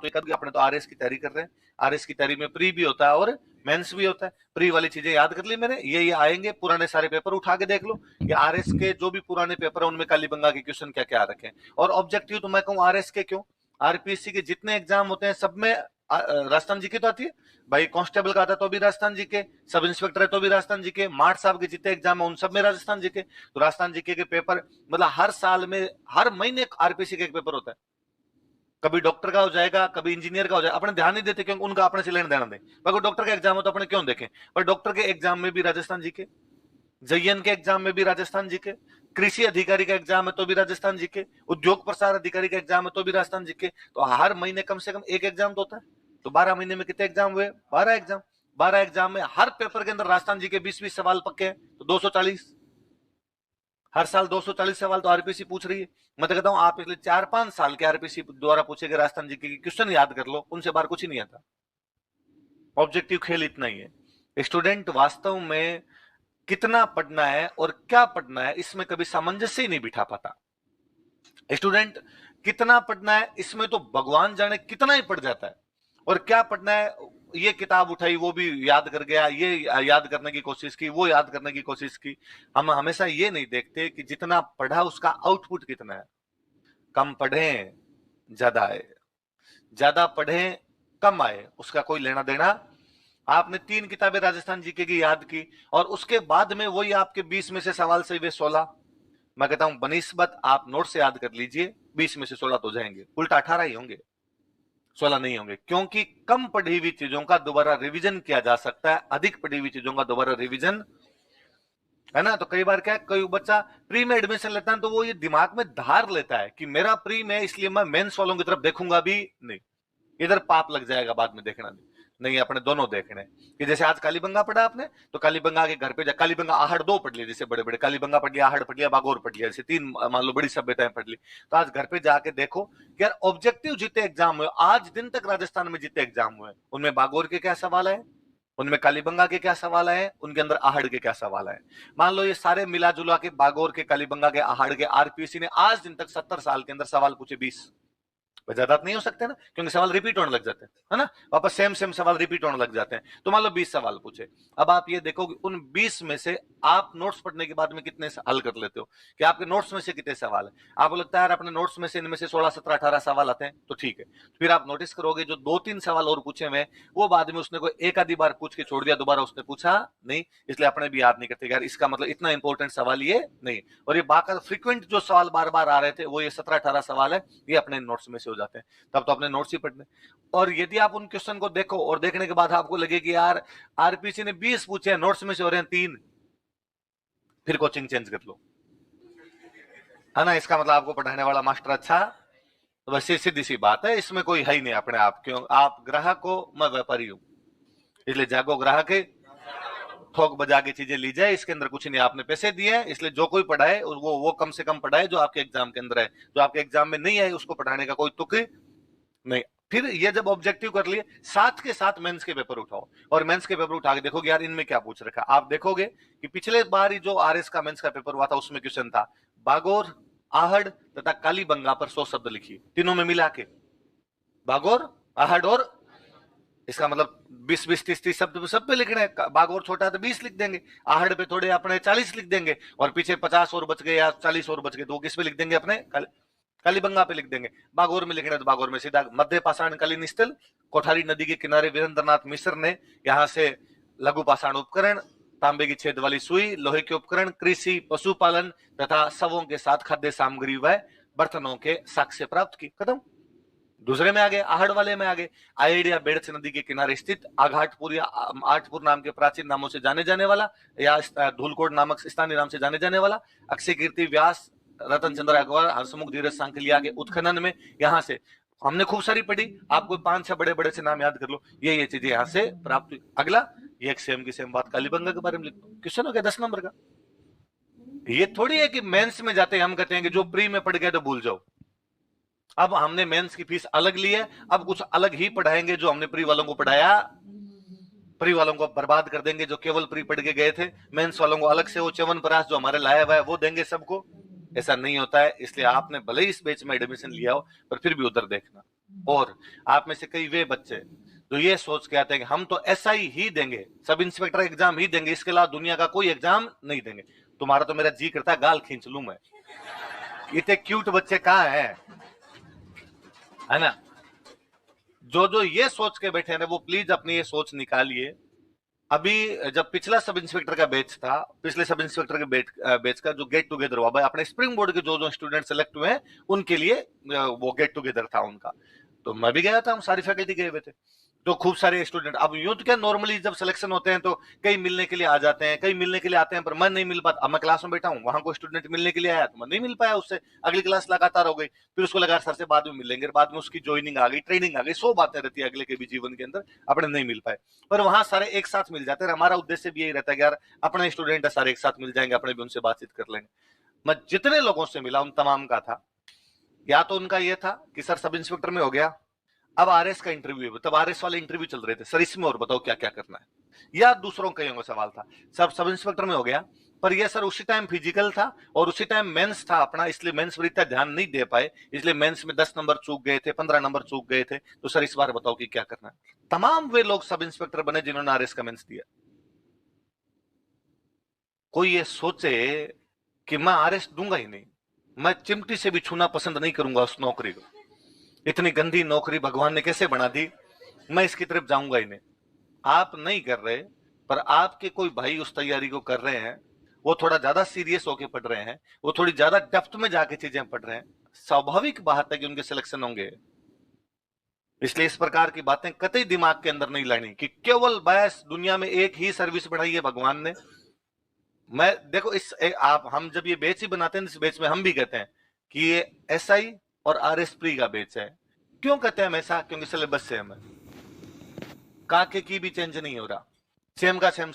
तो एक अपने तो आरएस की तैयारी कर रहे हैं, आरएस की तैयारी में प्री भी होता है और मेंस भी होता है। प्री वाली चीजें याद कर ली मैंने, ये आएंगे, पुराने सारे पेपर उठा के देख लो कि आरएस के जो भी पुराने पेपर है उनमें कालीबंगा के क्वेश्चन क्या क्या रखे हैं। और ऑब्जेक्टिव तो मैं कहूँ आरएस के क्यों, आरपीएससी के जितने एग्जाम होते हैं सब में राजस्थान जीके तो आती है भाई, कांस्टेबल का आता है तो भी राजस्थान जीके, सब इंस्पेक्टर है तो भी राजस्थान जीके, मार्ट साहब के जितने एग्जाम है उन सब में राजस्थान जीके। तो राजस्थान जीके के पेपर मतलब हर साल में हर महीने आरपीएससी का एक पेपर होता है, कभी डॉक्टर का हो जाएगा, कभी इंजीनियर का हो जाएगा, अपने ध्यान नहीं देते क्योंकि उनका अपने से लेना देना नहीं। पर डॉक्टर का एग्जाम हो तो अपने क्यों देखें, पर डॉक्टर के एग्जाम में भी राजस्थान जीके, जयन के एग्जाम में भी राजस्थान जीके, कृषि अधिकारी का एग्जाम है तो भी राजस्थान जीके, उद्योग प्रसार अधिकारी का एग्जाम है तो भी राजस्थान जीके। तो हर महीने कम से कम एक एग्जाम तो होता है, तो 12 महीने में कितने एग्जाम हुए, 12 एग्जाम। 12 एग्जाम में हर पेपर के अंदर राजस्थान जी के 20-20 सवाल पक्के हैं, तो 240, हर साल 240 सवाल तो आरपीसी पूछ रही है। मैं तो कहता हूं आप पिछले 4-5 साल के आरपीसी द्वारा पूछे गए राजस्थान जी के क्वेश्चन याद कर लो, उनसे बाहर कुछ ही नहीं आता। ऑब्जेक्टिव खेल इतना ही है। स्टूडेंट वास्तव में कितना पढ़ना है और क्या पढ़ना है इसमें कभी सामंजस्य ही नहीं बिठा पाता। स्टूडेंट कितना पढ़ना है इसमें तो भगवान जाने कितना ही पढ़ जाता है, और क्या पढ़ना है ये किताब उठाई वो भी याद कर गया, ये याद करने की कोशिश की, वो याद करने की कोशिश की। हम हमेशा ये नहीं देखते कि जितना पढ़ा उसका आउटपुट कितना है। कम पढ़ें ज्यादा आए, ज्यादा पढ़ें कम आए, उसका कोई लेना देना। आपने 3 किताबें राजस्थान जीके की याद की और उसके बाद में वही आपके 20 में से सवाल सही वे 16, मैं कहता हूं बनिस्बत आप नोट से याद कर लीजिए, 20 में से 16 तो जाएंगे, उल्टा 18 ही होंगे, 16 नहीं होंगे। क्योंकि कम पढ़ी हुई चीजों का दोबारा रिवीजन किया जा सकता है, अधिक पढ़ी हुई चीजों का दोबारा रिवीजन है ना। तो कई बार क्या है, कोई बच्चा प्री में एडमिशन लेता है तो वो ये दिमाग में धार लेता है कि मेरा प्री में इसलिए मैं मेंस वालों की तरफ देखूंगा भी नहीं, इधर पाप लग जाएगा बाद में, देखना नहीं अपने दोनों देखने। कि जैसे आज कालीबंगा पढ़ा आपने तो कालीबंगा के घर पे जा, कालीबंगा आहड़ 2 पढ़ लिया, जैसे बड़े बड़े कालीबंगा पढ़ लिया, आहड़ पढ़ लिया, बागोर पढ़ लिया, जैसे 3 मान लो बड़ी सभ्यताएं पढ़ ली। तो आज घर पे जाके देखो कि यार ऑब्जेक्टिव जितने एग्जाम हुए आज दिन तक राजस्थान में जितने एग्जाम हुए उनमें बागोर के क्या सवाल है, उनमें कालीबंगा के क्या सवाल है, उनके अंदर आहड़ के क्या सवाल है। मान लो ये सारे मिला जुला के बागोर के, कालीबंगा के, आहड़ के आरपीसी ने आज दिन तक 70 साल के अंदर सवाल पूछे 20, ज्यादा नहीं हो सकते ना, क्योंकि सवाल रिपीट होने लग जाते हैं, है ना, वापस सेम सेम सवाल रिपीट होने लग जाते हैं। तो मान लो 20 सवाल पूछे, अब आप ये देखो कि उन 20 में से आप नोट्स पढ़ने के बाद में कितने हल कर लेते हो, कि आपके नोट्स में से कितने सवाल है। आपको लगता है यार अपने नोट्स में से इनमें से 16, 17, 18 सवाल आते हैं, तो ठीक है। फिर आप नोटिस करोगे जो 2-3 सवाल और पूछे हुए वो बाद में उसने कोई एक आधी बार पूछ के छोड़ दिया, दोबारा उसने पूछा नहीं, इसलिए अपने भी याद नहीं करते यार इसका मतलब इतना इंपॉर्टेंट सवाल ये नहीं। और ये बाकी फ्रीक्वेंट जो सवाल बार बार आ रहे थे वो ये 17-18 सवाल है, ये अपने नोट्स में से हो जाते हैं, तब तो अपने नोट्स ही पढ़ने। और यदि आप उन क्वेश्चन को देखो और देखने के बाद आपको लगे कि यार आरपीसी ने 20 पूछे हैं, नोट्स में से हो रहे हैं 3, फिर कोचिंग चेंज कर लो, है ना। इसका मतलब आपको पढ़ाने वाला मास्टर अच्छा, तो बस सीधी सी बात है, इसमें कोई है ही नहीं अपने आप। क्यों, आप ग्राहक हो, मैं व्यापारी हूं, इसलिए जागो ग्राहक है, ठोक बजा के चीजें ली जाए, इसके अंदर कुछ नहीं, आपने पैसे दिए हैं, इसलिए जो कोई पढ़ाए वो कम से कम पढ़ाए जो आपके एग्जाम के अंदर है, जो आपके एग्जाम में नहीं है उसको पढ़ाने का कोई तुक नहीं। फिर ये जब ऑब्जेक्टिव कर लिए, साथ के साथ मेंस के पेपर उठाओ और मेंस के पेपर उठा के देखोगे यार इनमें क्या पूछ रखा। आप देखोगे कि पिछले बार ही जो आरएस का मेंस का पेपर हुआ था उसमें क्वेश्चन था बागोर, आहड़ तथा कालीबंगा पर 100 शब्द लिखिए, तीनों में मिला के बागोर, आहड़ और, इसका मतलब 20-20, 30-30 शब्द सब पे लिखना है। बागोर छोटा तो 20 लिख देंगे, आहड़ पे थोड़े अपने 40 लिख देंगे, और पीछे 50 और बच गए या 40 और बच गए तो वो किस पे लिख देंगे, अपने कालीबंगा पे लिख देंगे। बागोर में लिखना है तो बागोर में सीधा मध्य पाषाण कालीन स्थल, कोठारी नदी के किनारे वीरेंद्रनाथ मिश्र ने यहाँ से लघु पाषाण उपकरण, तांबे की छेद वाली सुई, लोहे के उपकरण, कृषि, पशुपालन तथा शवों के साथ खाद्य सामग्री व बर्तनों के साक्ष्य प्राप्त की। खत्म। दूसरे में आ गए, आहड़ वाले में आ गए, आइडिया बेड़च नदी के किनारे स्थित आघाटपुर या आठपुर नाम के प्राचीन नामों से जाने जाने वाला या धूलकोट नामक स्थानीय नाम से जाने जाने वाला अक्षय कीर्ति, व्यास, रतन चंद्र अकबर, हंसमुख, धीरज, सांकलिया के उत्खनन में, यहाँ से हमने खूब सारी पढ़ी, आपको 5-6 बड़े बड़े से नाम याद कर लो, ये चीजें यहाँ से प्राप्त हुई। अगला ये एक सेम की सेम बात कालीबंगा के बारे में लिख दो, क्वेश्चन हो गया 10 नंबर का। ये थोड़ी है कि मेंस में जाते हम कहते हैं कि जो प्री में पढ़ गए तो भूल जाओ। अब हमने मेंस की फीस अलग ली है, अब कुछ अलग ही पढ़ाएंगे जो हमने प्री वालों को पढ़ाया, प्री वालों को बर्बाद कर देंगे जो केवल प्री पढ़ के गए थे, मेंस वालों को अलग से वो च्यवनप्राश जो हमारे लाया हुआ है वो देंगे सबको। ऐसा नहीं होता है, इसलिए आपने भले ही इस बैच में एडमिशन लिया हो पर फिर भी उधर देखना, और आप में से कई वे बच्चे जो ये सोच के आते हैं कि हम तो एसआई ही देंगे, सब इंस्पेक्टर एग्जाम ही देंगे, इसके अलावा दुनिया का कोई एग्जाम नहीं देंगे। तुम्हारा तो मेरा जी करता है गाल खींच लूं मैं। इतने क्यूट बच्चे कहाँ है ना? जो जो ये सोच के बैठे हैं वो प्लीज अपनी ये सोच निकालिए। अभी जब पिछला सब इंस्पेक्टर का बैच था, पिछले सब इंस्पेक्टर के बैच का जो गेट टुगेदर हुआ भाई, अपने स्प्रिंग बोर्ड के जो जो स्टूडेंट सेलेक्ट हुए हैं उनके लिए वो गेट टुगेदर था उनका। तो मैं भी गया था, हम सारी फैकल्टी गए हुए थे। तो खूब सारे स्टूडेंट, अब यूं तो क्या नॉर्मली जब सिलेक्शन होते हैं तो कई मिलने के लिए आ जाते हैं, कई मिलने के लिए आते हैं, पर मैं नहीं मिल पाता। अब मैं क्लास में बैठा हूँ, वहां कोई स्टूडेंट मिलने के लिए आया तो मैं नहीं मिल पाया उससे। अगली क्लास लगातार हो गई, फिर उसको लगा सर से बाद में मिलेंगे, बाद में उसकी ज्वाइनिंग आ गई, ट्रेनिंग आ गई, 100 बातें रहती है अगले के भी जीवन के अंदर, अपने नहीं मिल पाए। पर वहां सारे एक साथ मिल जाते हैं। हमारा उद्देश्य भी यही रहता है कि यार अपने स्टूडेंट है, सारे एक साथ मिल जाएंगे, अपने भी उनसे बातचीत कर लेंगे। मैं जितने लोगों से मिला उन तमाम का था, या तो उनका यह था कि सर सब इंस्पेक्टर में हो गया, अब आरएस का इंटरव्यू है, तब आरएस वाले इंटरव्यू चल रहे थे, सर इसमें और बताओ क्या क्या करना है। या दूसरों कईयों का सवाल था, सब इंस्पेक्टर में हो गया, पर यह सर उसी टाइम फिजिकल था और उसी टाइम मेंस था अपना, इसलिए मेंस पर इतना ध्यान नहीं दे पाए, इसलिए मेंस में 10 नंबर चूक गए थे, 15 नंबर चूक गए थे, तो सर इस बार बताओ कि क्या करना है। तमाम वे लोग सब इंस्पेक्टर बने जिन्होंने आरएस का मेंस दिया। कोई ये सोचे कि मैं आरएस दूंगा ही नहीं, मैं चिमटी से भी छूना पसंद नहीं करूंगा उस नौकरी को, इतनी गंदी नौकरी भगवान ने कैसे बना दी, मैं इसकी तरफ जाऊंगा ही नहीं। आप नहीं कर रहे, पर आपके कोई भाई उस तैयारी को कर रहे हैं, वो थोड़ा ज्यादा सीरियस होके पढ़ रहे हैं, वो थोड़ी ज्यादा डेप्थ में जाके चीजें पढ़ रहे हैं, स्वाभाविक बात है कि उनके सिलेक्शन होंगे। इसलिए इस प्रकार की बातें कतई दिमाग के अंदर नहीं लानी कि केवल बस दुनिया में एक ही सर्विस बढ़ाई है भगवान ने। मैं देखो आप हम जब ये बेच ही बनाते हैं, इस बेच में हम भी कहते हैं कि ये एसआई और आरएस प्री का बेच है। क्यों कहते हैं हमेशा? क्योंकि सिलेबस सेम है, काके की भी चेंज नहीं हो रहा, सेम का सेम